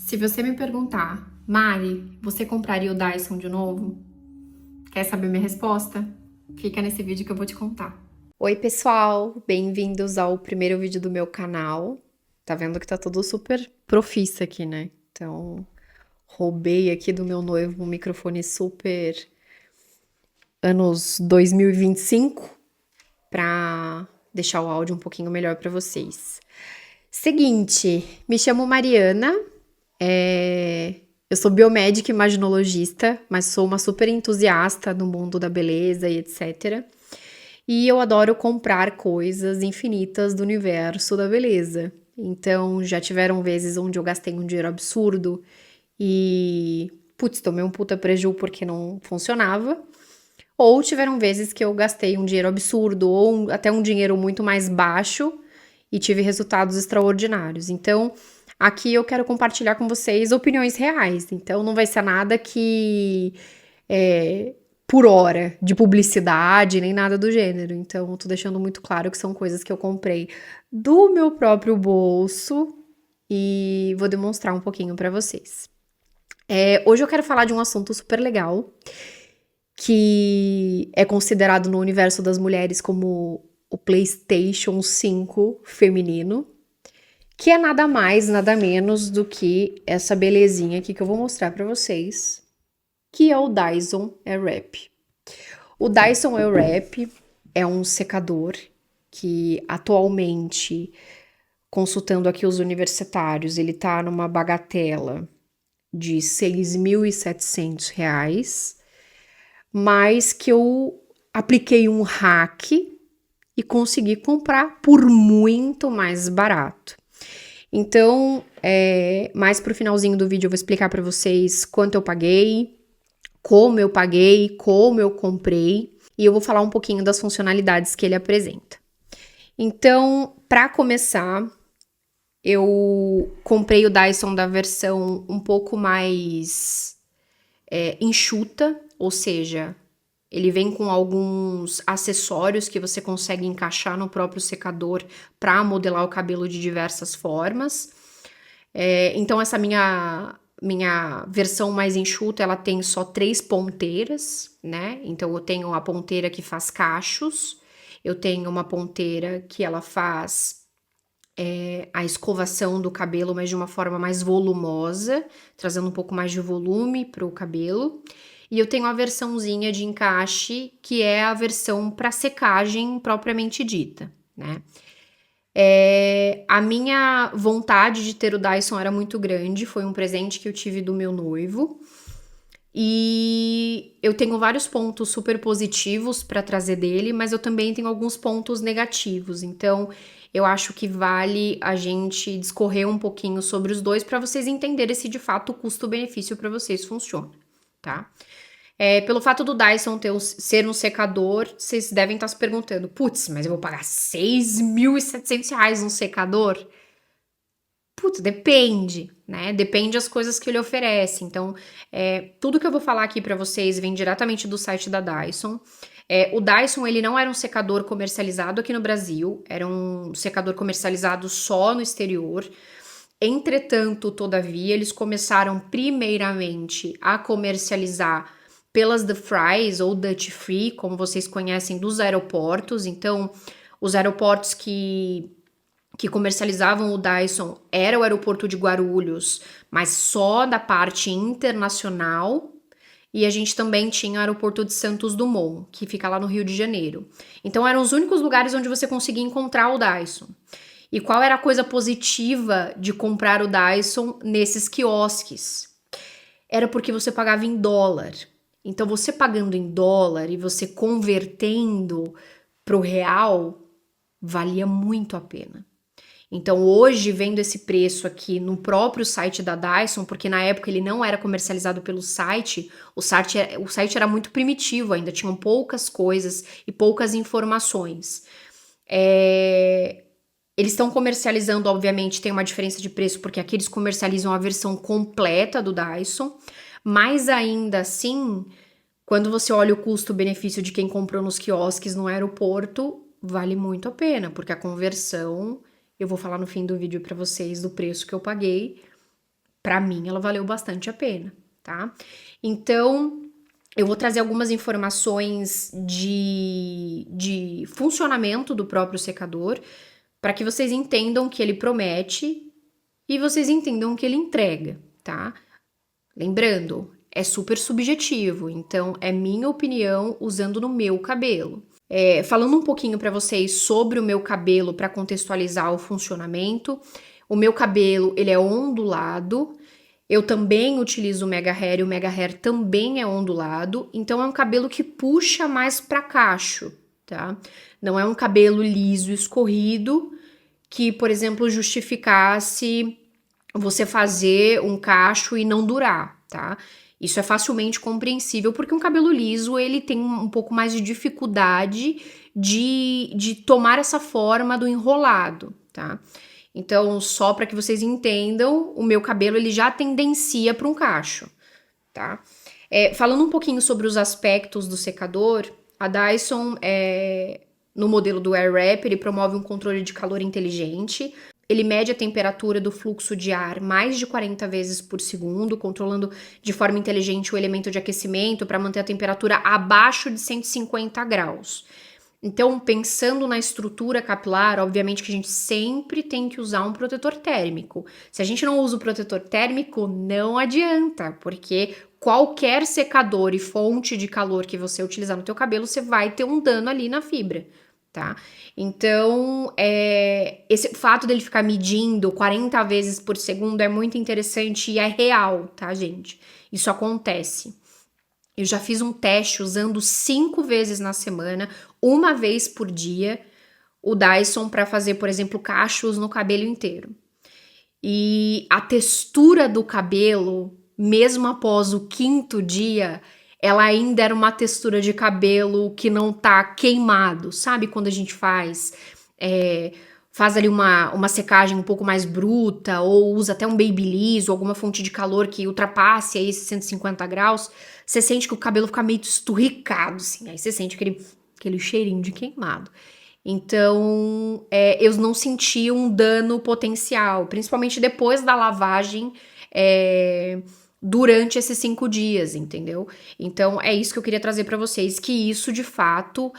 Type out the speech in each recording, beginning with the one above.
Se você me perguntar, Mari, você compraria o Dyson de novo? Quer saber minha resposta? Fica nesse vídeo que eu vou te contar. Oi, pessoal! Bem-vindos ao primeiro vídeo do meu canal. Tá vendo que tá tudo super profissa aqui, né? Então, roubei aqui do meu noivo um microfone super anos 2025 pra deixar o áudio um pouquinho melhor pra vocês. Seguinte, me chamo Mariana. Eu sou biomédica e imaginologista, mas sou uma super entusiasta no mundo da beleza e etc. E eu adoro comprar coisas infinitas do universo da beleza. Então, já tiveram vezes onde eu gastei um dinheiro absurdo e, putz, tomei um puta preju porque não funcionava. Ou tiveram vezes que eu gastei um dinheiro absurdo ou até um dinheiro muito mais baixo e tive resultados extraordinários. Então, aqui eu quero compartilhar com vocês opiniões reais. Então, não vai ser nada que por hora de publicidade nem nada do gênero. Então, eu tô deixando muito claro que são coisas que eu comprei do meu próprio bolso e vou demonstrar um pouquinho pra vocês. Hoje eu quero falar de um assunto super legal que é considerado no universo das mulheres como o PlayStation 5 feminino, que é nada mais, nada menos do que essa belezinha aqui que eu vou mostrar pra vocês, que é o Dyson Airwrap. O Dyson Airwrap é um secador que atualmente, consultando aqui os universitários, ele tá numa bagatela de R$ 6.700, mas que eu apliquei um hack e consegui comprar por muito mais barato. Então, mais pro finalzinho do vídeo eu vou explicar para vocês quanto eu paguei, como eu comprei, e eu vou falar um pouquinho das funcionalidades que ele apresenta. Então, para começar, eu comprei o Dyson da versão um pouco mais enxuta, ou seja, ele vem com alguns acessórios que você consegue encaixar no próprio secador para modelar o cabelo de diversas formas. Então essa minha versão mais enxuta, ela tem só 3 ponteiras, né? Então eu tenho a ponteira que faz cachos, eu tenho uma ponteira que ela faz a escovação do cabelo, mas de uma forma mais volumosa, trazendo um pouco mais de volume para o cabelo. E eu tenho a versãozinha de encaixe, que é a versão para secagem propriamente dita, né? A minha vontade de ter o Dyson era muito grande, foi um presente que eu tive do meu noivo. E eu tenho vários pontos super positivos para trazer dele, mas eu também tenho alguns pontos negativos. Então, eu acho que vale a gente discorrer um pouquinho sobre os dois para vocês entenderem se de fato o custo-benefício para vocês funciona, tá? Pelo fato do Dyson ser um secador, vocês devem estar se perguntando: putz, mas eu vou pagar R$ 6.700 num secador? Putz, depende, né? Depende das coisas que ele oferece. Então, tudo que eu vou falar aqui pra vocês vem diretamente do site da Dyson. O Dyson, ele não era um secador comercializado aqui no Brasil, era um secador comercializado só no exterior. Entretanto, todavia, eles começaram primeiramente a comercializar pelas The Fries ou Duty Free, como vocês conhecem, dos aeroportos. Então, os aeroportos que comercializavam o Dyson era o aeroporto de Guarulhos, mas só da parte internacional. E a gente também tinha o aeroporto de Santos Dumont, que fica lá no Rio de Janeiro. Então eram os únicos lugares onde você conseguia encontrar o Dyson. E qual era a coisa positiva de comprar o Dyson nesses quiosques? Era porque você pagava em dólar. Então você pagando em dólar e você convertendo para o real, valia muito a pena. Então, hoje, vendo esse preço aqui no próprio site da Dyson, porque na época ele não era comercializado pelo site, o site era muito primitivo, ainda tinham poucas coisas e poucas informações. Eles estão comercializando, obviamente, tem uma diferença de preço, porque aqui eles comercializam a versão completa do Dyson, mas ainda assim, quando você olha o custo-benefício de quem comprou nos quiosques no aeroporto, vale muito a pena, porque a conversão, eu vou falar no fim do vídeo para vocês do preço que eu paguei, Pra mim, ela valeu bastante a pena, tá? Então, eu vou trazer algumas informações de funcionamento do próprio secador para que vocês entendam o que ele promete e vocês entendam o que ele entrega, tá? Lembrando, é super subjetivo, então é minha opinião usando no meu cabelo. Falando um pouquinho para vocês sobre o meu cabelo para contextualizar o funcionamento, o meu cabelo ele é ondulado. Eu também utilizo o Mega Hair e o Mega Hair também é ondulado, então é um cabelo que puxa mais para cacho, tá? Não é um cabelo liso, escorrido, que, por exemplo, justificasse você fazer um cacho e não durar, tá? Isso é facilmente compreensível, porque um cabelo liso, ele tem um pouco mais de dificuldade de tomar essa forma do enrolado, tá? Então, só para que vocês entendam, o meu cabelo, ele já tendencia para um cacho, tá? Falando um pouquinho sobre os aspectos do secador, a Dyson, no modelo do AirWrap, ele promove um controle de calor inteligente. Ele mede a temperatura do fluxo de ar mais de 40 vezes por segundo, controlando de forma inteligente o elemento de aquecimento para manter a temperatura abaixo de 150 graus. Então, pensando na estrutura capilar, obviamente que a gente sempre tem que usar um protetor térmico. Se a gente não usa o protetor térmico, não adianta, porque qualquer secador e fonte de calor que você utilizar no teu cabelo, você vai ter um dano ali na fibra, tá? Então, esse fato dele ficar medindo 40 vezes por segundo é muito interessante e é real, tá, gente? Isso acontece. Eu já fiz um teste usando 5 vezes na semana, uma vez por dia, o Dyson para fazer, por exemplo, cachos no cabelo inteiro. E a textura do cabelo, mesmo após o 5º dia, ela ainda era uma textura de cabelo que não tá queimado, sabe? Quando a gente faz ali uma secagem um pouco mais bruta, ou usa até um babyliss, ou alguma fonte de calor que ultrapasse aí esses 150 graus, você sente que o cabelo fica meio esturricado, assim, aí você sente aquele cheirinho de queimado. Então, eu não senti um dano potencial, principalmente depois da lavagem, durante esses 5 dias, entendeu? Então, é isso que eu queria trazer para vocês, que isso, de fato,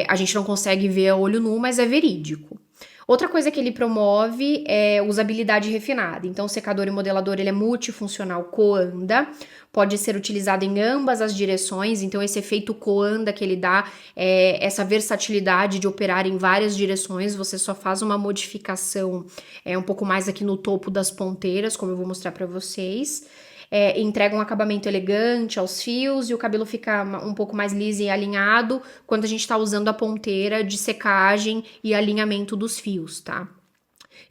a gente não consegue ver a olho nu, mas é verídico. Outra coisa que ele promove é usabilidade refinada. Então, o secador e modelador ele é multifuncional coanda, pode ser utilizado em ambas as direções. Então, esse efeito coanda que ele dá é essa versatilidade de operar em várias direções. Você só faz uma modificação um pouco mais aqui no topo das ponteiras, como eu vou mostrar para vocês. Entrega um acabamento elegante aos fios e o cabelo fica um pouco mais liso e alinhado quando a gente está usando a ponteira de secagem e alinhamento dos fios, tá?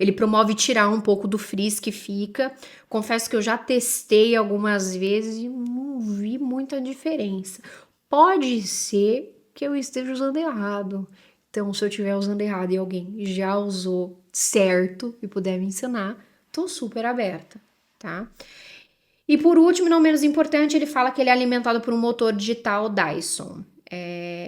Ele promove tirar um pouco do frizz que fica. Confesso que eu já testei algumas vezes e não vi muita diferença. Pode ser que eu esteja usando errado. Então, se eu estiver usando errado e alguém já usou certo e puder me ensinar, tô super aberta, tá? E por último, não menos importante, ele fala que ele é alimentado por um motor digital Dyson.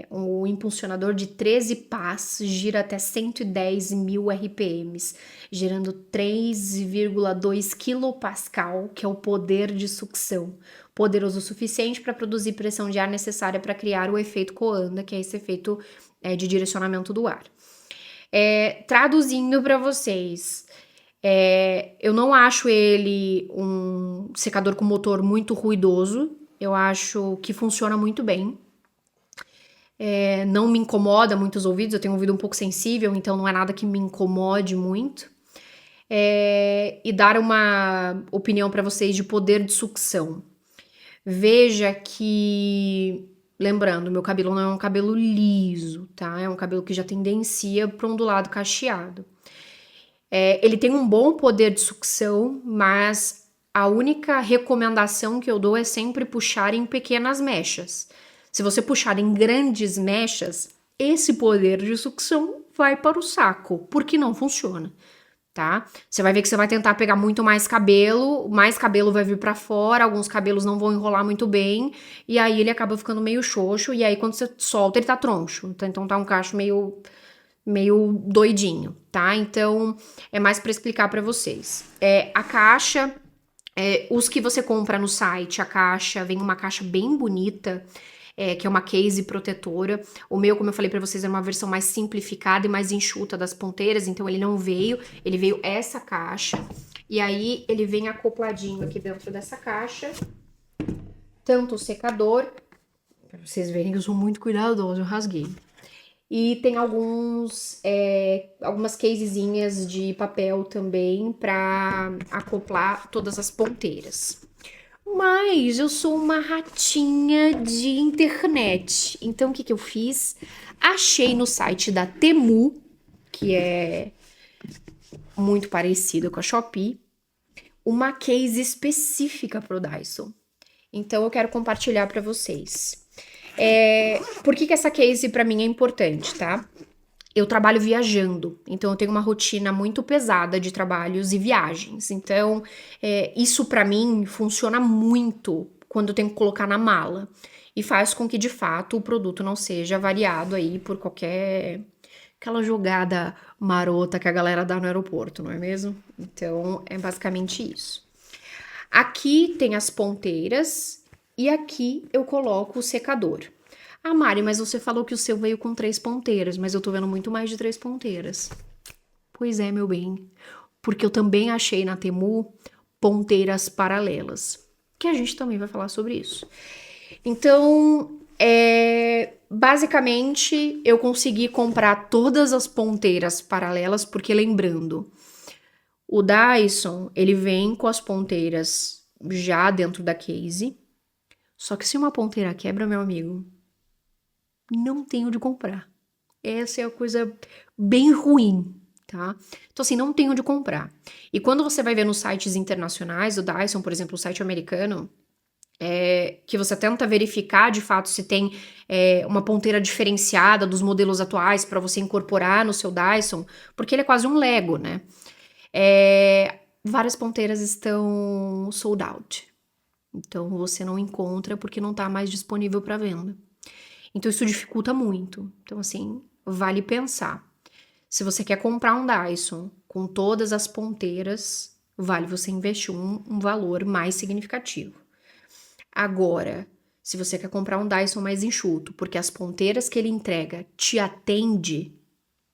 O impulsionador de 13 pás gira até 110 mil RPMs, gerando 3,2 kPa, que é o poder de sucção. Poderoso o suficiente para produzir pressão de ar necessária para criar o efeito coanda, que é esse efeito de direcionamento do ar. Traduzindo para vocês, eu não acho ele um secador com motor muito ruidoso. Eu acho que funciona muito bem. Não me incomoda muito os ouvidos. Eu tenho um ouvido um pouco sensível, então não é nada que me incomode muito. E dar uma opinião para vocês de poder de sucção. Veja que, lembrando, meu cabelo não é um cabelo liso, tá? É um cabelo que já tendencia para ondulado cacheado. Ele tem um bom poder de sucção, mas a única recomendação que eu dou é sempre puxar em pequenas mechas. Se você puxar em grandes mechas, esse poder de sucção vai para o saco, porque não funciona, tá? Você vai ver que você vai tentar pegar muito mais cabelo vai vir para fora, alguns cabelos não vão enrolar muito bem, e aí ele acaba ficando meio xoxo, e aí quando você solta ele tá troncho, então tá um cacho meio doidinho, tá? Então, é mais para explicar para vocês. A caixa Os que você compra no site, a caixa, vem uma caixa bem bonita, que é uma case protetora. O meu, como eu falei pra vocês, é uma versão mais simplificada e mais enxuta das ponteiras, então ele não veio, ele veio essa caixa. E aí ele vem acopladinho aqui dentro dessa caixa, tanto o secador, pra vocês verem que eu sou muito cuidadosa, eu rasguei. E tem algumas casezinhas de papel também para acoplar todas as ponteiras. Mas eu sou uma ratinha de internet. Então o que eu fiz? Achei no site da Temu, que é muito parecido com a Shopee, uma case específica pro Dyson. Então eu quero compartilhar para vocês. Por que essa case para mim é importante, tá? Eu trabalho viajando, então eu tenho uma rotina muito pesada de trabalhos e viagens. Então, isso pra mim funciona muito quando eu tenho que colocar na mala e faz com que de fato o produto não seja variado aí por qualquer aquela jogada marota que a galera dá no aeroporto, não é mesmo? Então, é basicamente isso. Aqui tem as ponteiras e aqui eu coloco o secador. Ah, Mari, mas você falou que o seu veio com 3 ponteiras, mas eu tô vendo muito mais de 3 ponteiras. Pois é, meu bem. Porque eu também achei na Temu ponteiras paralelas, que a gente também vai falar sobre isso. Então, basicamente, eu consegui comprar todas as ponteiras paralelas, porque lembrando, o Dyson, ele vem com as ponteiras já dentro da case, só que se uma ponteira quebra, meu amigo, não tenho de comprar. Essa é a coisa bem ruim, tá? Então, assim, não tenho de comprar. E quando você vai ver nos sites internacionais, o Dyson, por exemplo, o site americano, que você tenta verificar de fato se tem uma ponteira diferenciada dos modelos atuais para você incorporar no seu Dyson, porque ele é quase um Lego, né? Várias ponteiras estão sold out. Então você não encontra porque não está mais disponível para venda. Então isso dificulta muito. Então, assim, vale pensar. Se você quer comprar um Dyson com todas as ponteiras, vale você investir um valor mais significativo. Agora, se você quer comprar um Dyson mais enxuto, porque as ponteiras que ele entrega te atende,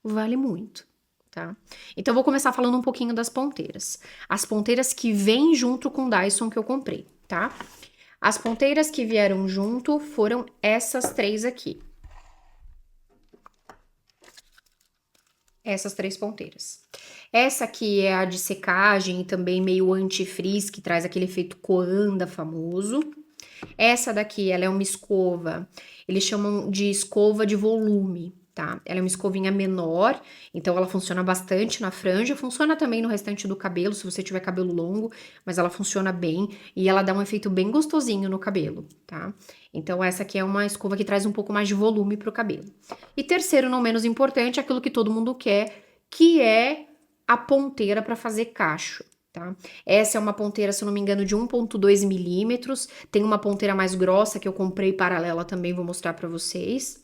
vale muito, tá? Então eu vou começar falando um pouquinho das ponteiras. As ponteiras que vêm junto com o Dyson que eu comprei, tá? As ponteiras que vieram junto foram essas 3 aqui. Essas 3 ponteiras. Essa aqui é a de secagem e também meio anti-frizz, que traz aquele efeito coanda famoso. Essa daqui, ela é uma escova, eles chamam de escova de volume, tá? Ela é uma escovinha menor, então ela funciona bastante na franja, funciona também no restante do cabelo, se você tiver cabelo longo, mas ela funciona bem e ela dá um efeito bem gostosinho no cabelo, tá? Então essa aqui é uma escova que traz um pouco mais de volume pro cabelo. E terceiro, não menos importante, aquilo que todo mundo quer, que é a ponteira para fazer cacho. Tá? Essa é uma ponteira, se eu não me engano, de 1,2 milímetros. Tem uma ponteira mais grossa que eu comprei paralela também, vou mostrar pra vocês.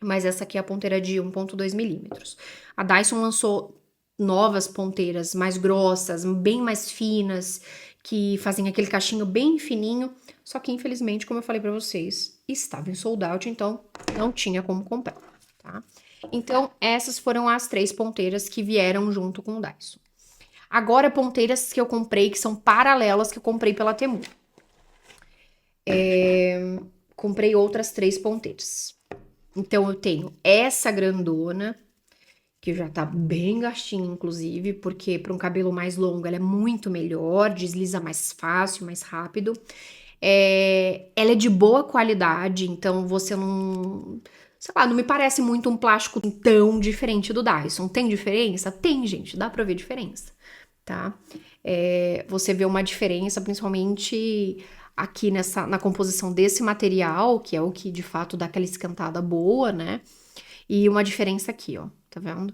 Mas essa aqui é a ponteira de 1,2 milímetros. A Dyson lançou novas ponteiras mais grossas, bem mais finas, que fazem aquele cachinho bem fininho. Só que, infelizmente, como eu falei pra vocês, estava em sold out, então não tinha como comprar, tá? Então, essas foram as 3 ponteiras que vieram junto com o Dyson. Agora, ponteiras que eu comprei, que são paralelas, que eu comprei pela Temu. Comprei outras 3 ponteiras. Então, eu tenho essa grandona, que já tá bem gastinha, inclusive, porque para um cabelo mais longo ela é muito melhor, desliza mais fácil, mais rápido. Ela é de boa qualidade, então você não... Sei lá, não me parece muito um plástico tão diferente do Dyson. Tem diferença? Tem, gente, dá pra ver diferença, tá? Você vê uma diferença, principalmente aqui na composição desse material, que é o que de fato dá aquela esquentada boa, né? E uma diferença aqui, ó, tá vendo?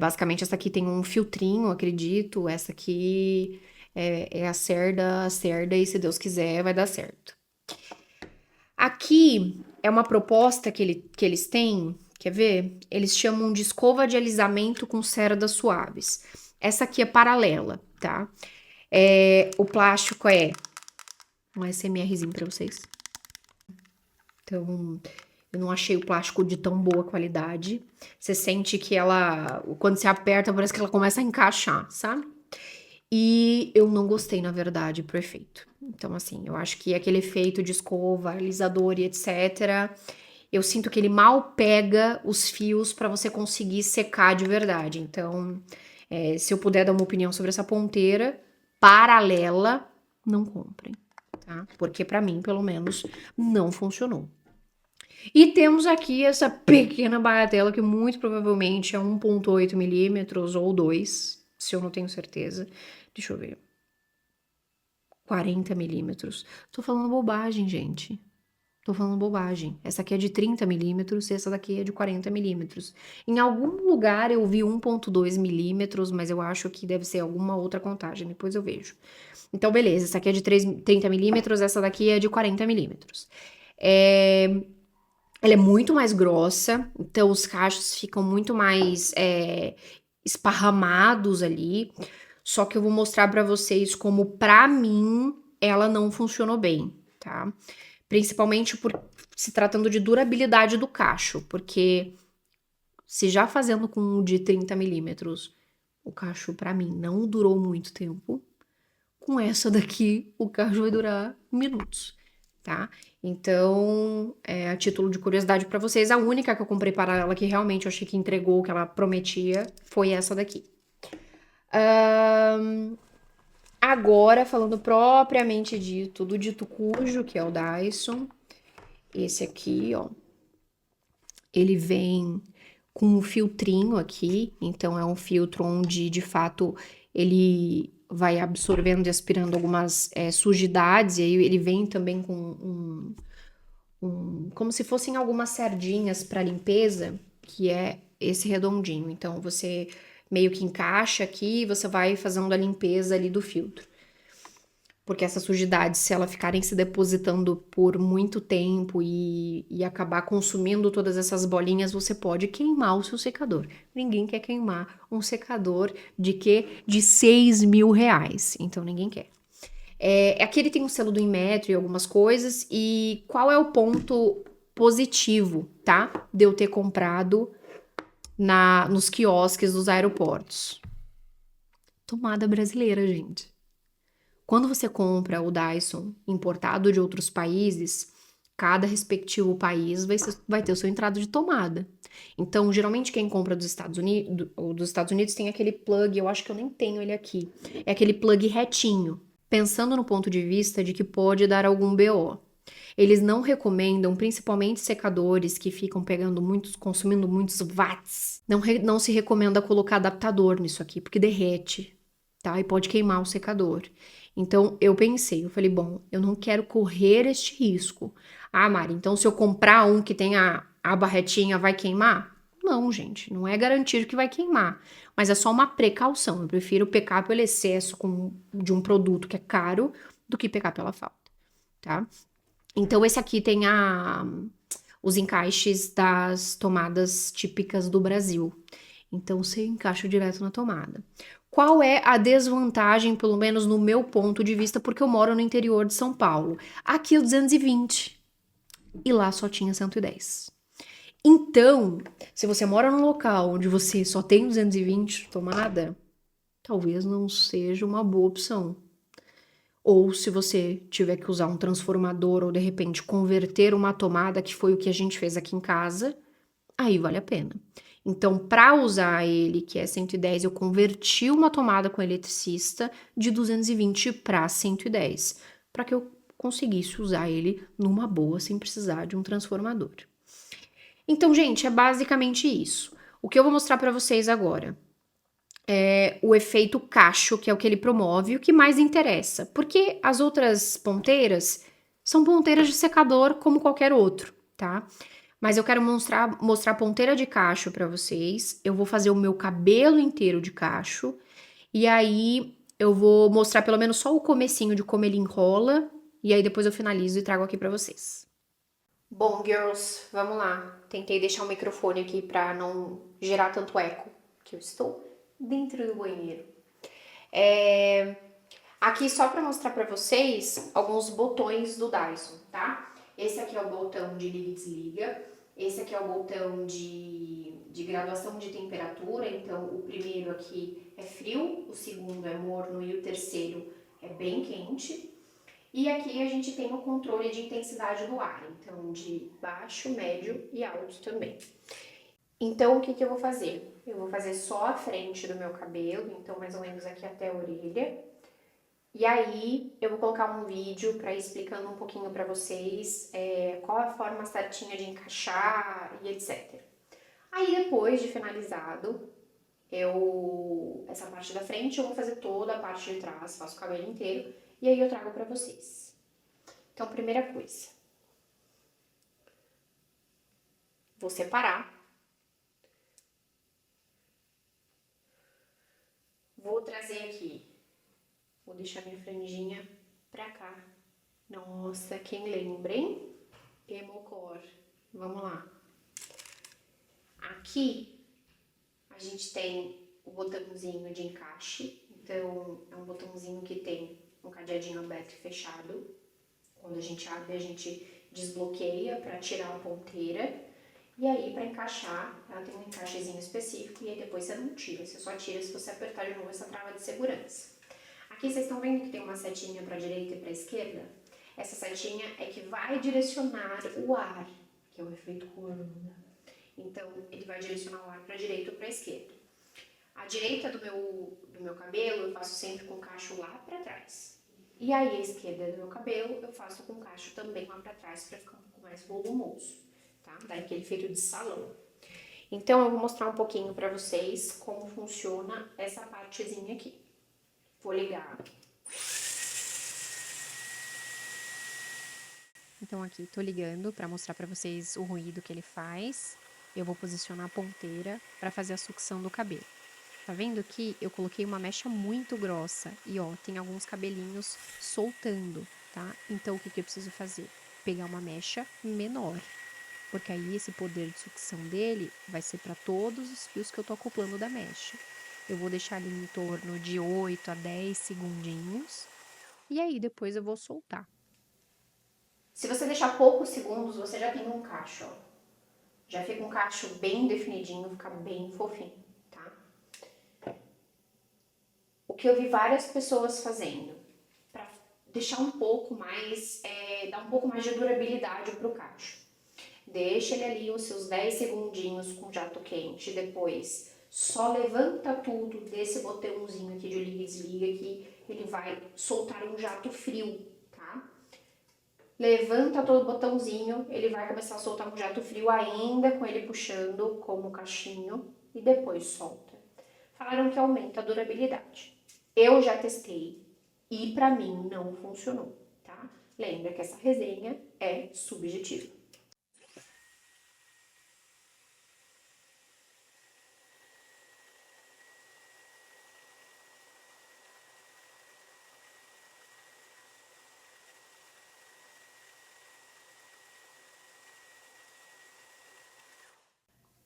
Basicamente, essa aqui tem um filtrinho, acredito. Essa aqui é a cerda, e se Deus quiser, vai dar certo. Aqui é uma proposta que eles têm, quer ver? Eles chamam de escova de alisamento com cerdas suaves. Essa aqui é paralela, tá? O plástico é um SMRzinho pra vocês. Então, eu não achei o plástico de tão boa qualidade. Você sente que ela, quando você aperta, parece que ela começa a encaixar, sabe? E eu não gostei, na verdade, pro efeito. Então, assim, eu acho que aquele efeito de escova, alisador e etc. Eu sinto que ele mal pega os fios pra você conseguir secar de verdade. Então, se eu puder dar uma opinião sobre essa ponteira paralela, não comprem, tá? Porque pra mim, pelo menos, não funcionou. E temos aqui essa pequena bagatela que muito provavelmente é 1,8 milímetros ou 2, se eu não tenho certeza. Deixa eu ver. 40 milímetros. Tô falando bobagem, gente. Tô falando bobagem. Essa aqui é de 30 milímetros e essa daqui é de 40 milímetros. Em algum lugar eu vi 1,2 milímetros, mas eu acho que deve ser alguma outra contagem. Depois eu vejo. Então, beleza. Essa aqui é de 30 milímetros, essa daqui é de 40 milímetros. Ela é muito mais grossa, então os cachos ficam muito mais esparramados ali. Só que eu vou mostrar pra vocês como, pra mim, ela não funcionou bem, tá? Principalmente por se tratando de durabilidade do cacho, porque se já fazendo com um de 30 milímetros, o cacho pra mim não durou muito tempo, com essa daqui o cacho vai durar minutos, tá? Então, a título de curiosidade pra vocês, a única que eu comprei para ela que realmente eu achei que entregou o que ela prometia foi essa daqui. Agora, falando propriamente dito, do dito cujo, que é o Dyson, esse aqui, ó, ele vem com um filtrinho aqui, então é um filtro onde, de fato, ele vai absorvendo e aspirando algumas sujidades, e aí ele vem também com como se fossem algumas sardinhas para limpeza, que é esse redondinho. Então, você meio que encaixa aqui e você vai fazendo a limpeza ali do filtro. Porque essas sujidades, se elas ficarem se depositando por muito tempo e acabar consumindo todas essas bolinhas, você pode queimar o seu secador. Ninguém quer queimar um secador de quê? De 6 mil reais. Então ninguém quer. Aqui ele tem um selo do Inmetro e algumas coisas. E qual é o ponto positivo, tá? De eu ter comprado nos quiosques dos aeroportos? Tomada brasileira, gente. Quando você compra o Dyson importado de outros países, cada respectivo país vai ter o seu entrada de tomada. Então, geralmente quem compra dos Estados Unidos tem aquele plug, eu acho que eu nem tenho ele aqui. É aquele plug retinho. Pensando no ponto de vista de que pode dar algum BO. Eles não recomendam, principalmente secadores que ficam pegando muitos, consumindo muitos watts. Não se recomenda colocar adaptador nisso aqui, porque derrete, tá? E pode queimar o secador. Então eu pensei, eu falei, bom, eu não quero correr este risco. Ah, Mari, então se eu comprar um que tem a barretinha, vai queimar? Não, gente, não é garantido que vai queimar, mas é só uma precaução. Eu prefiro pecar pelo excesso de um produto que é caro do que pecar pela falta, tá? Então esse aqui tem os encaixes das tomadas típicas do Brasil. Então você encaixa direto na tomada. Qual é a desvantagem, pelo menos no meu ponto de vista, porque eu moro no interior de São Paulo? Aqui o 220 e lá só tinha 110. Então, se você mora num local onde você só tem 220 de tomada, talvez não seja uma boa opção. Ou se você tiver que usar um transformador ou de repente converter uma tomada, que foi o que a gente fez aqui em casa, aí vale a pena. Então, para usar ele, que é 110, eu converti uma tomada com eletricista de 220 para 110, para que eu conseguisse usar ele numa boa sem precisar de um transformador. Então, gente, é basicamente isso. O que eu vou mostrar para vocês agora é o efeito cacho, que é o que ele promove, o que mais interessa, porque as outras ponteiras são ponteiras de secador como qualquer outro, tá? Mas eu quero mostrar ponteira de cacho para vocês. Eu vou fazer o meu cabelo inteiro de cacho. E aí eu vou mostrar pelo menos só o comecinho de como ele enrola. E aí depois eu finalizo e trago aqui para vocês. Bom, girls, vamos lá. Tentei deixar o microfone aqui para não gerar tanto eco, que eu estou dentro do banheiro. Aqui só para mostrar para vocês alguns botões do Dyson, tá? Esse aqui é o botão de liga e desliga, esse aqui é o botão de graduação de temperatura, então o primeiro aqui é frio, o segundo é morno e o terceiro é bem quente. E aqui a gente tem o controle de intensidade do ar, então de baixo, médio e alto também. Então, o que eu vou fazer? Eu vou fazer só a frente do meu cabelo, então mais ou menos aqui até a orelha. E aí, eu vou colocar um vídeo para ir explicando um pouquinho para vocês qual a forma certinha de encaixar e etc. Aí, depois de finalizado, essa parte da frente, eu vou fazer toda a parte de trás, faço o cabelo inteiro, e aí eu trago para vocês. Então, primeira coisa, vou separar. Vou trazer aqui, vou deixar minha franjinha pra cá. Nossa, quem lembra, hein? Emocor. Vamos lá. Aqui, a gente tem o botãozinho de encaixe. Então, é um botãozinho que tem um cadeadinho aberto e fechado. Quando a gente abre, a gente desbloqueia para tirar a ponteira. E aí, para encaixar, ela tem um encaixezinho específico e aí depois você não tira. Você só tira se você apertar de novo essa trava de segurança. Aqui vocês estão vendo que tem uma setinha para a direita e para a esquerda? Essa setinha é que vai direcionar o ar, que é o efeito Corona. Então, ele vai direcionar o ar para a direita ou para a esquerda. A direita do meu cabelo eu faço sempre com o cacho lá para trás. E aí, a esquerda do meu cabelo eu faço com o cacho também lá para trás para ficar um pouco mais volumoso. Tá? Dá aquele efeito de salão. Então, eu vou mostrar um pouquinho para vocês como funciona essa partezinha aqui. Vou ligar. Então, aqui tô ligando para mostrar para vocês o ruído que ele faz. Eu vou posicionar a ponteira para fazer a sucção do cabelo. Tá vendo que eu coloquei uma mecha muito grossa e ó, tem alguns cabelinhos soltando, tá? Então, o que eu preciso fazer? Pegar uma mecha menor. Porque aí esse poder de sucção dele vai ser para todos os fios que eu tô acoplando da mecha. Eu vou deixar ali em torno de 8 a 10 segundinhos e aí depois eu vou soltar. Se você deixar poucos segundos, você já tem um cacho, ó. Já fica um cacho bem definidinho, fica bem fofinho, tá? O que eu vi várias pessoas fazendo, para deixar um pouco mais, dar um pouco mais de durabilidade pro cacho. Deixa ele ali os seus 10 segundinhos com jato quente, depois só levanta tudo desse botãozinho aqui de liga e desliga que ele vai soltar um jato frio, tá? Levanta todo o botãozinho, ele vai começar a soltar um jato frio ainda com ele puxando como cachinho e depois solta. Falaram que aumenta a durabilidade. Eu já testei e pra mim não funcionou, tá? Lembra que essa resenha é subjetiva.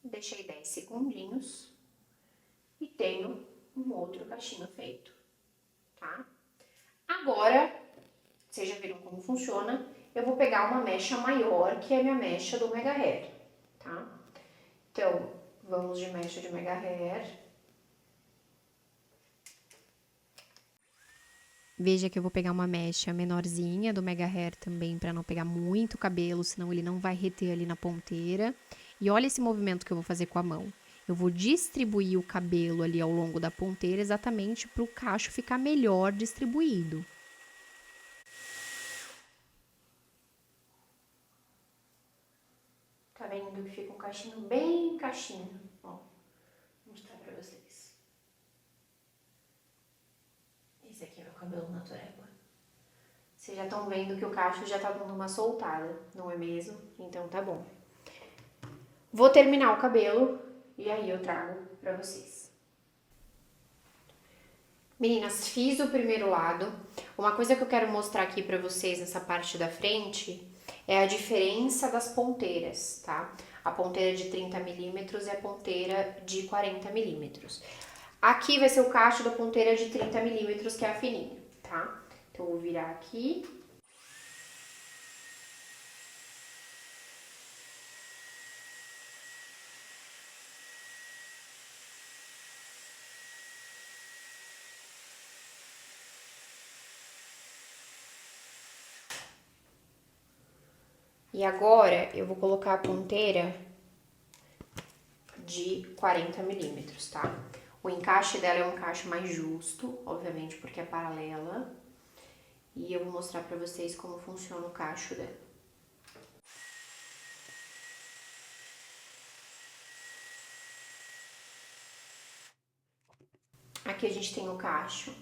Deixei 10 segundinhos e tenho um outro cachinho feito, tá? Agora, vocês já viram como funciona, eu vou pegar uma mecha maior, que é a minha mecha do Mega Hair, tá? Então, vamos de mecha de Mega Hair. Veja que eu vou pegar uma mecha menorzinha do Mega Hair também, para não pegar muito cabelo, senão ele não vai reter ali na ponteira. E olha esse movimento que eu vou fazer com a mão. Eu vou distribuir o cabelo ali ao longo da ponteira exatamente para o cacho ficar melhor distribuído. Tá vendo que fica um cachinho bem cachinho? Ó, vou mostrar pra vocês. Esse aqui é meu cabelo natural. Vocês já estão vendo que o cacho já tá dando uma soltada, não é mesmo? Então tá bom. Vou terminar o cabelo e aí eu trago pra vocês. Meninas, fiz o primeiro lado. Uma coisa que eu quero mostrar aqui pra vocês nessa parte da frente é a diferença das ponteiras, tá? A ponteira de 30 milímetros e a ponteira de 40 milímetros. Aqui vai ser o cacho da ponteira de 30 milímetros, que é a fininha. tá? Então, eu vou virar aqui. E agora, eu vou colocar a ponteira de 40 milímetros, tá? O encaixe dela é um encaixe mais justo, obviamente, porque é paralela. E eu vou mostrar pra vocês como funciona o cacho dela. Aqui a gente tem o cacho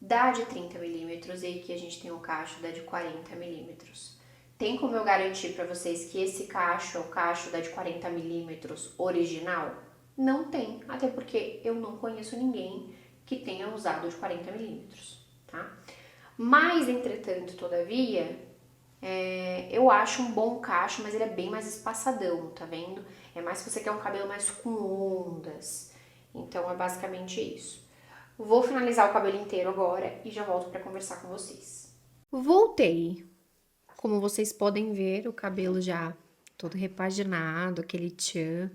da de 30 milímetros e aqui a gente tem o cacho da de 40 milímetros. Tem como eu garantir para vocês que esse cacho é o cacho da de 40 milímetros original? Não tem, até porque eu não conheço ninguém que tenha usado de 40 milímetros, tá? Mas, entretanto, todavia, eu acho um bom cacho, mas ele é bem mais espaçadão, tá vendo? É mais se você quer um cabelo mais com ondas. Então, é basicamente isso. Vou finalizar o cabelo inteiro agora e já volto pra conversar com vocês. Voltei. Como vocês podem ver, o cabelo já todo repaginado, aquele tchan.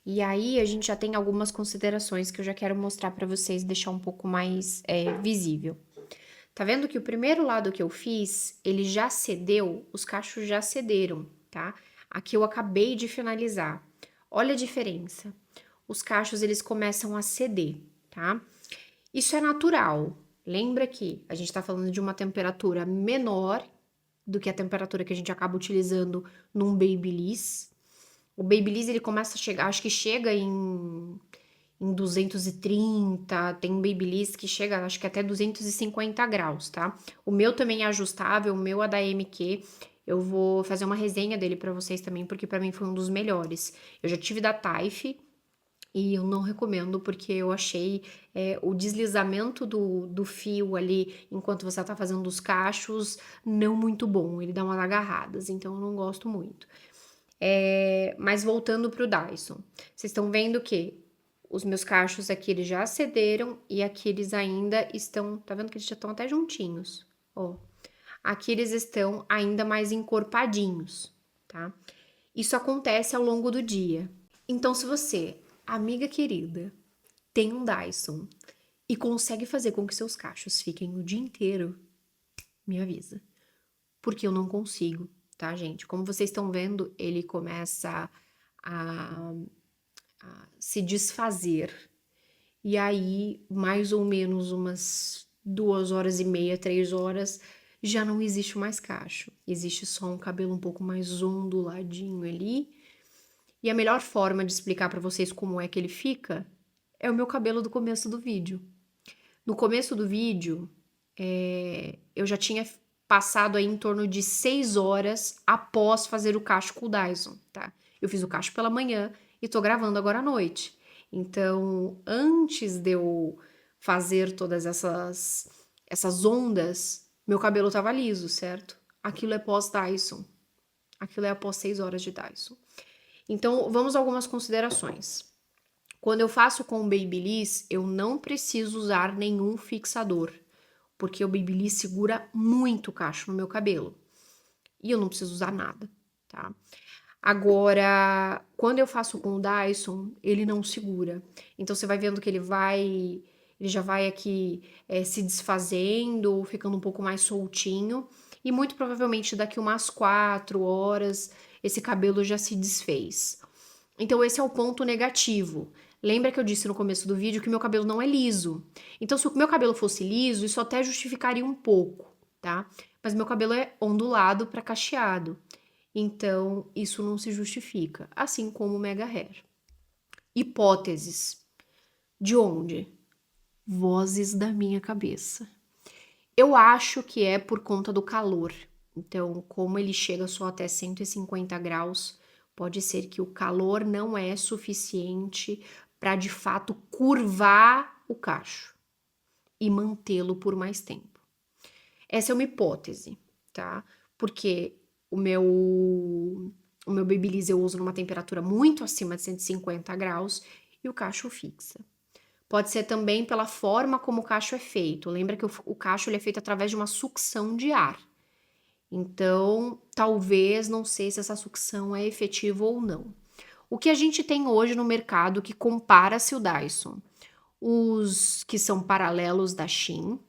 E aí, a gente já tem algumas considerações que eu já quero mostrar pra vocês, deixar um pouco mais visível. Tá vendo que o primeiro lado que eu fiz, ele já cedeu, os cachos já cederam, tá? Aqui eu acabei de finalizar. Olha a diferença. Os cachos, eles começam a ceder, tá? Isso é natural. Lembra que a gente tá falando de uma temperatura menor do que a temperatura que a gente acaba utilizando num Babyliss. O Babyliss, ele começa a chegar, acho que chega em 230, tem um Babyliss que chega, acho que até 250 graus, tá? O meu também é ajustável, o meu é da MQ. Eu vou fazer uma resenha dele pra vocês também, porque pra mim foi um dos melhores. Eu já tive da Taif e eu não recomendo, porque eu achei o deslizamento do fio ali, enquanto você tá fazendo os cachos, não muito bom. Ele dá umas agarradas, então eu não gosto muito. Mas voltando pro Dyson, vocês estão vendo que os meus cachos aqui, eles já cederam e aqui eles ainda estão, tá vendo que eles já estão até juntinhos, ó. Aqui eles estão ainda mais encorpadinhos, tá? Isso acontece ao longo do dia. Então, se você, amiga querida, tem um Dyson e consegue fazer com que seus cachos fiquem o dia inteiro, me avisa. Porque eu não consigo, tá, gente? Como vocês estão vendo, ele começa a se desfazer. E aí, mais ou menos umas 2 horas e meia, 3 horas, já não existe mais cacho. Existe só um cabelo um pouco mais onduladinho ali. E a melhor forma de explicar pra vocês como é que ele fica é o meu cabelo do começo do vídeo. No começo do vídeo, eu já tinha passado aí em torno de 6 horas após fazer o cacho com o Dyson, tá? Eu fiz o cacho pela manhã e tô gravando agora à noite. Então, antes de eu fazer todas essas ondas, meu cabelo tava liso, certo? Aquilo é pós-Dyson. Aquilo é após 6 horas de Dyson. Então, vamos a algumas considerações. Quando eu faço com o Babyliss, eu não preciso usar nenhum fixador, porque o Babyliss segura muito o cacho no meu cabelo. E eu não preciso usar nada, tá? Agora, quando eu faço com o Dyson, ele não segura. Então, você vai vendo que ele já vai aqui se desfazendo, ficando um pouco mais soltinho. E muito provavelmente daqui umas 4 horas, esse cabelo já se desfez. Então, esse é o ponto negativo. Lembra que eu disse no começo do vídeo que meu cabelo não é liso. Então, se o meu cabelo fosse liso, isso até justificaria um pouco, tá? Mas meu cabelo é ondulado para cacheado. Então, isso não se justifica. Assim como o mega hair. Hipóteses. De onde? Vozes da minha cabeça. Eu acho que é por conta do calor. Então, como ele chega só até 150 graus, pode ser que o calor não é suficiente para de fato curvar o cacho e mantê-lo por mais tempo. Essa é uma hipótese, tá? Porque o meu Babyliss eu uso numa temperatura muito acima de 150 graus e o cacho fixa. Pode ser também pela forma como o cacho é feito. Lembra que o cacho ele é feito através de uma sucção de ar. Então, talvez não sei se essa sucção é efetiva ou não. O que a gente tem hoje no mercado que compara-se o Dyson? Os que são paralelos da Shin,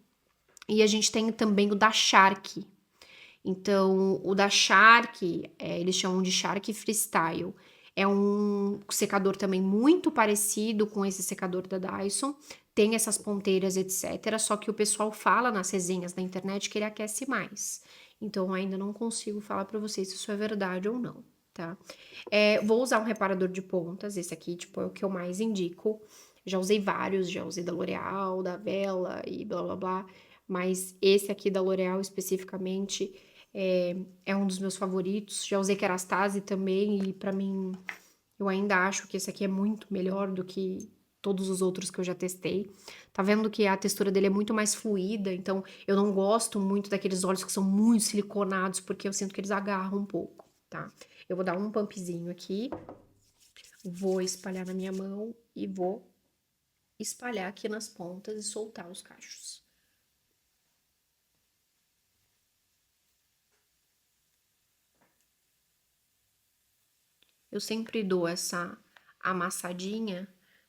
e a gente tem também o da Shark. Então, o da Shark, eles chamam de Shark Freestyle. É um secador também muito parecido com esse secador da Dyson. Tem essas ponteiras, etc. Só que o pessoal fala nas resenhas da internet que ele aquece mais. Então, ainda não consigo falar para vocês se isso é verdade ou não, tá? Vou usar um reparador de pontas. Esse aqui, tipo, é o que eu mais indico. Já usei vários, já usei da L'Oreal, da Vela e blá blá blá. Mas esse aqui da L'Oreal especificamente é um dos meus favoritos. Já usei Kerastase também e pra mim eu ainda acho que esse aqui é muito melhor do que todos os outros que eu já testei. Tá vendo que a textura dele é muito mais fluida, então eu não gosto muito daqueles óleos que são muito siliconados, porque eu sinto que eles agarram um pouco, tá? Eu vou dar um pumpzinho aqui, vou espalhar na minha mão e vou espalhar aqui nas pontas e soltar os cachos. Eu sempre dou essa amassadinha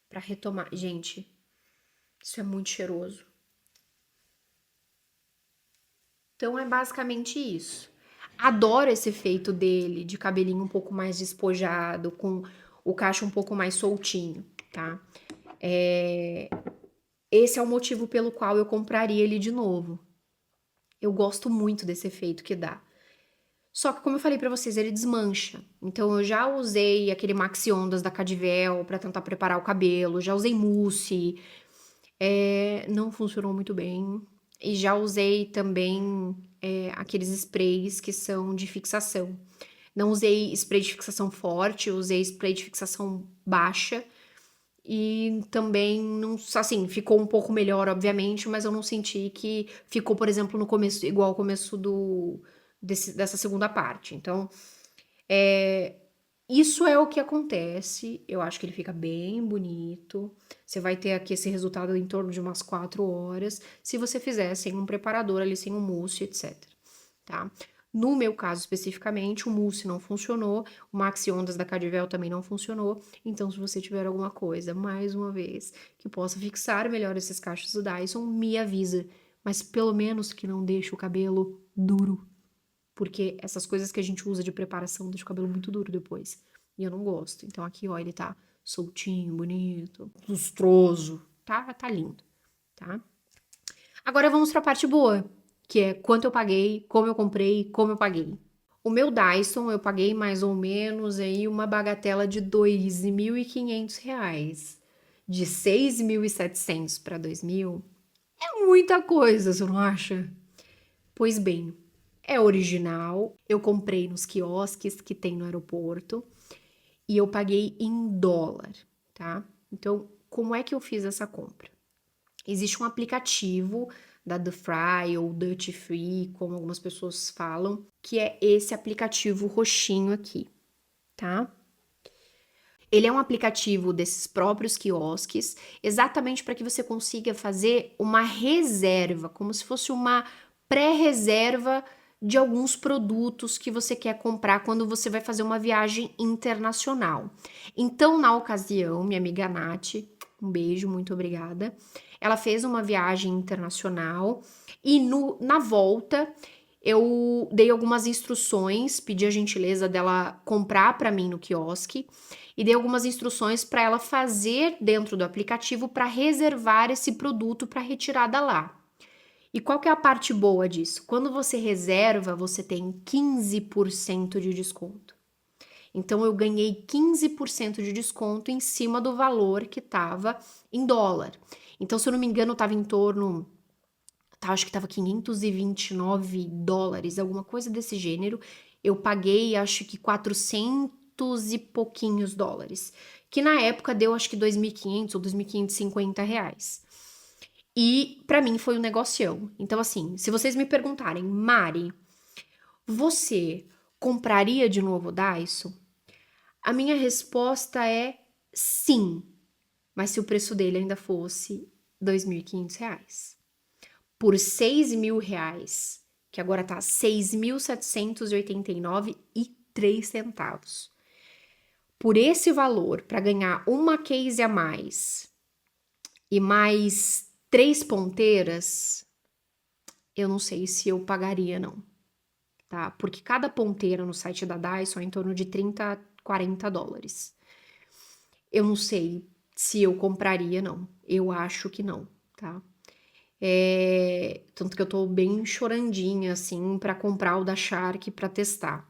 pra retomar. Gente, isso é muito cheiroso. Então é basicamente isso. Adoro esse efeito dele, de cabelinho um pouco mais despojado, com o cacho um pouco mais soltinho, tá? Esse é o motivo pelo qual eu compraria ele de novo. Eu gosto muito desse efeito que dá. Só que, como eu falei pra vocês, ele desmancha. Então, eu já usei aquele Maxi Ondas da Cadivel pra tentar preparar o cabelo, já usei mousse, não funcionou muito bem. E já usei também aqueles sprays que são de fixação. Não usei spray de fixação forte, usei spray de fixação baixa. E também, não, assim, ficou um pouco melhor, obviamente, mas eu não senti que ficou, por exemplo, no começo, igual ao começo dessa segunda parte. Então, isso é o que acontece. Eu acho que ele fica bem bonito. Você vai ter aqui esse resultado em torno de umas 4 horas, se você fizer sem um preparador ali, sem um mousse, etc. Tá? No meu caso especificamente, o mousse não funcionou, o Maxi Ondas da Cadivel também não funcionou. Então, se você tiver alguma coisa, mais uma vez, que possa fixar melhor esses cachos do Dyson, me avisa. Mas pelo menos que não deixe o cabelo duro, porque essas coisas que a gente usa de preparação deixa o cabelo muito duro depois. E eu não gosto. Então aqui, ó, ele tá soltinho, bonito, lustroso. Tá lindo, tá? Agora vamos pra parte boa, que é quanto eu paguei, como eu comprei, como eu paguei. O meu Dyson eu paguei mais ou menos aí uma bagatela de R$ 2.500. De 6.700 para 2.000 é muita coisa, você não acha? Pois bem, é original. Eu comprei nos quiosques que tem no aeroporto e eu paguei em dólar, tá? Então, como é que eu fiz essa compra? Existe um aplicativo da The Fry ou Duty Free, como algumas pessoas falam, que é esse aplicativo roxinho aqui, tá? Ele é um aplicativo desses próprios quiosques, exatamente para que você consiga fazer uma reserva, como se fosse uma pré-reserva de alguns produtos que você quer comprar quando você vai fazer uma viagem internacional. Então, na ocasião, minha amiga Nath, um beijo, muito obrigada. Ela fez uma viagem internacional e na volta eu dei algumas instruções, pedi a gentileza dela comprar para mim no quiosque e dei algumas instruções para ela fazer dentro do aplicativo para reservar esse produto para retirada lá. E qual que é a parte boa disso? Quando você reserva, você tem 15% de desconto. Então eu ganhei 15% de desconto em cima do valor que estava em dólar. Então, se eu não me engano, estava em torno, acho que estava US$ 529, alguma coisa desse gênero. Eu paguei, acho que 400 e pouquinhos dólares, que na época deu acho que 2.500 ou R$ 2.550. E pra mim foi um negocião. Então, assim, se vocês me perguntarem, Mari, você compraria de novo o Dyson? A minha resposta é sim. mas se o preço dele ainda fosse R$ 2.500. Por R$ 6.000, que agora tá R$ 6.789,03. Por esse valor, para ganhar uma case a mais e mais 3 ponteiras, eu não sei se eu pagaria, não, tá? Porque cada ponteira no site da Daiso é em torno de 30 a $40. Eu não sei se eu compraria, não. Eu acho que não, tá? Tanto que eu tô bem chorandinha, assim, pra comprar o da Shark pra testar.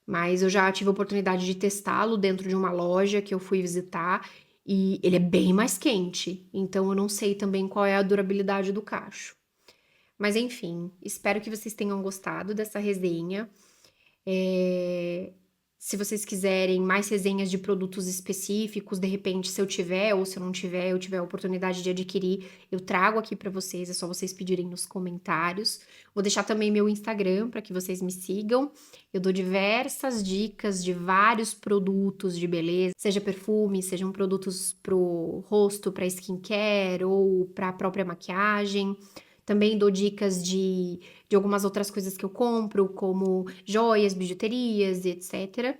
Mas eu já tive a oportunidade de testá-lo dentro de uma loja que eu fui visitar e ele é bem mais quente. Então eu não sei também qual é a durabilidade do cacho. Mas enfim, espero que vocês tenham gostado dessa resenha. Se vocês quiserem mais resenhas de produtos específicos, de repente, se eu tiver ou se eu não tiver, eu tiver a oportunidade de adquirir, eu trago aqui para vocês, é só vocês pedirem nos comentários. Vou deixar também meu Instagram para que vocês me sigam. Eu dou diversas dicas de vários produtos de beleza, seja perfume, sejam produtos pro rosto, para skincare ou para a própria maquiagem. Também dou dicas de algumas outras coisas que eu compro, como joias, bijuterias e etc.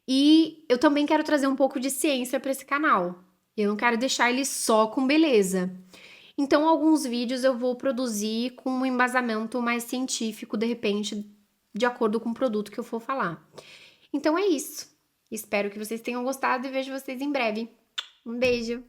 E eu também quero trazer um pouco de ciência para esse canal. Eu não quero deixar ele só com beleza. Então, alguns vídeos eu vou produzir com um embasamento mais científico, de repente, de acordo com o produto que eu for falar. Então é isso. Espero que vocês tenham gostado e vejo vocês em breve. Um beijo!